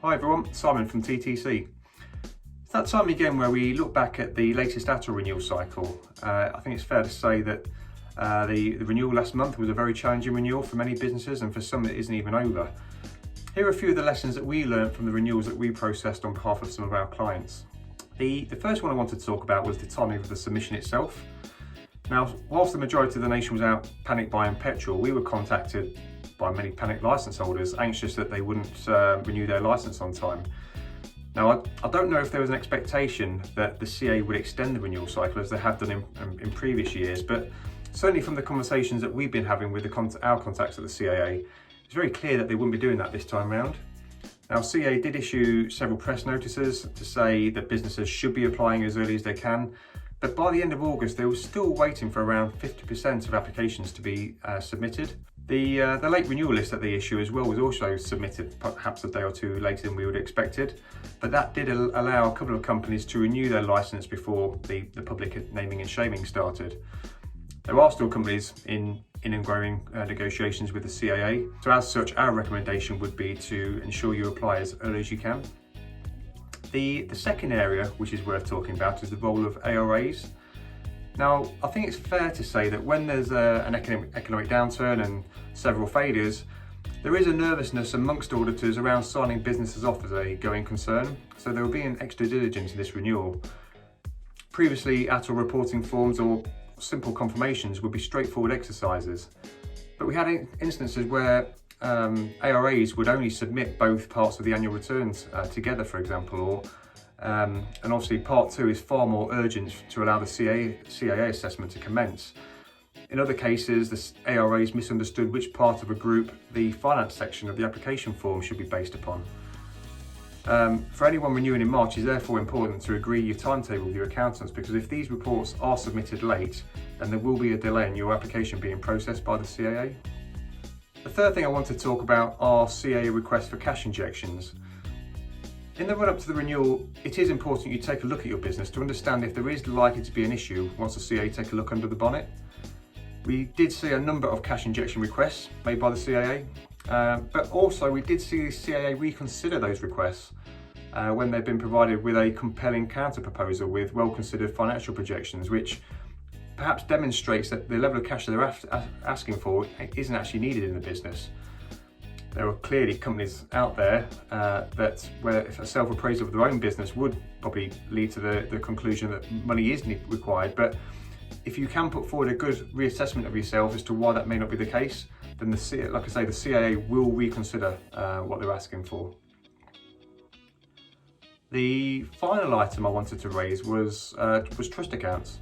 Hi everyone, Simon from TTC. It's that time again where we look back at the latest ATOL renewal cycle. I think it's fair to say that the renewal last month was a very challenging renewal for many businesses, and for some it isn't even over. Here are a few of the lessons that we learned from the renewals that we processed on behalf of some of our clients. The first one I wanted to talk about was the timing of the submission itself. Now, whilst the majority of the nation was out panic buying petrol, we were contacted by many panic licence holders anxious that they wouldn't renew their licence on time. Now, I don't know if there was an expectation that the CA would extend the renewal cycle as they have done in previous years, but certainly from the conversations that we've been having with our contacts at the CAA, it's very clear that they wouldn't be doing that this time round. Now, CA did issue several press notices to say that businesses should be applying as early as they can, but by the end of August, they were still waiting for around 50% of applications to be submitted. The late renewal list that they issue as well was also submitted perhaps a day or two later than we would have expected, but that did allow a couple of companies to renew their licence before the public naming and shaming started. There are still companies in and growing negotiations with the CAA, so as such our recommendation would be to ensure you apply as early as you can. The second area which is worth talking about is the role of ARAs. Now, I think it's fair to say that when there's an economic downturn and several failures, there is a nervousness amongst auditors around signing businesses off as a going concern, so there will be an extra diligence in this renewal. Previously, ATOL reporting forms or simple confirmations would be straightforward exercises, but we had instances where ARAs would only submit both parts of the annual returns together, for example, or and obviously part 2 is far more urgent to allow the CAA assessment to commence. In other cases, the ARAs misunderstood which part of a group the finance section of the application form should be based upon. For anyone renewing in March, it's therefore important to agree your timetable with your accountants, because if these reports are submitted late, then there will be a delay in your application being processed by the CAA. The third thing I want to talk about are CAA requests for cash injections. In the run-up to the renewal, it is important you take a look at your business to understand if there is likely to be an issue once the CAA take a look under the bonnet. We did see a number of cash injection requests made by the CAA, but also we did see the CAA reconsider those requests when they've been provided with a compelling counter-proposal with well-considered financial projections, which perhaps demonstrates that the level of cash that they're asking for isn't actually needed in the business. There are clearly companies out there that where if a self-appraisal of their own business would probably lead to the conclusion that money is required, but if you can put forward a good reassessment of yourself as to why that may not be the case, then the CAA will reconsider what they're asking for. The final item I wanted to raise was trust accounts.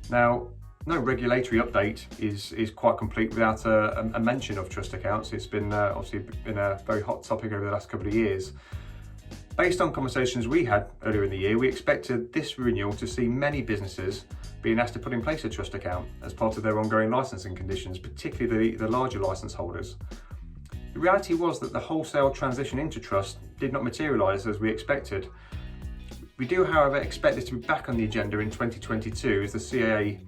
Now, no regulatory update is quite complete without a mention of trust accounts. It's been obviously been a very hot topic over the last couple of years. Based on conversations we had earlier in the year, we expected this renewal to see many businesses being asked to put in place a trust account as part of their ongoing licensing conditions, particularly the larger license holders. The reality was that the wholesale transition into trust did not materialise as we expected. We do, however, expect this to be back on the agenda in 2022 as the CAA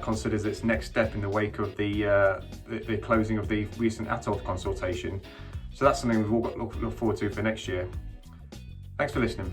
considers its next step in the wake of the closing of the recent ATOL consultation. So that's something we've all got to look forward to for next year. Thanks for listening.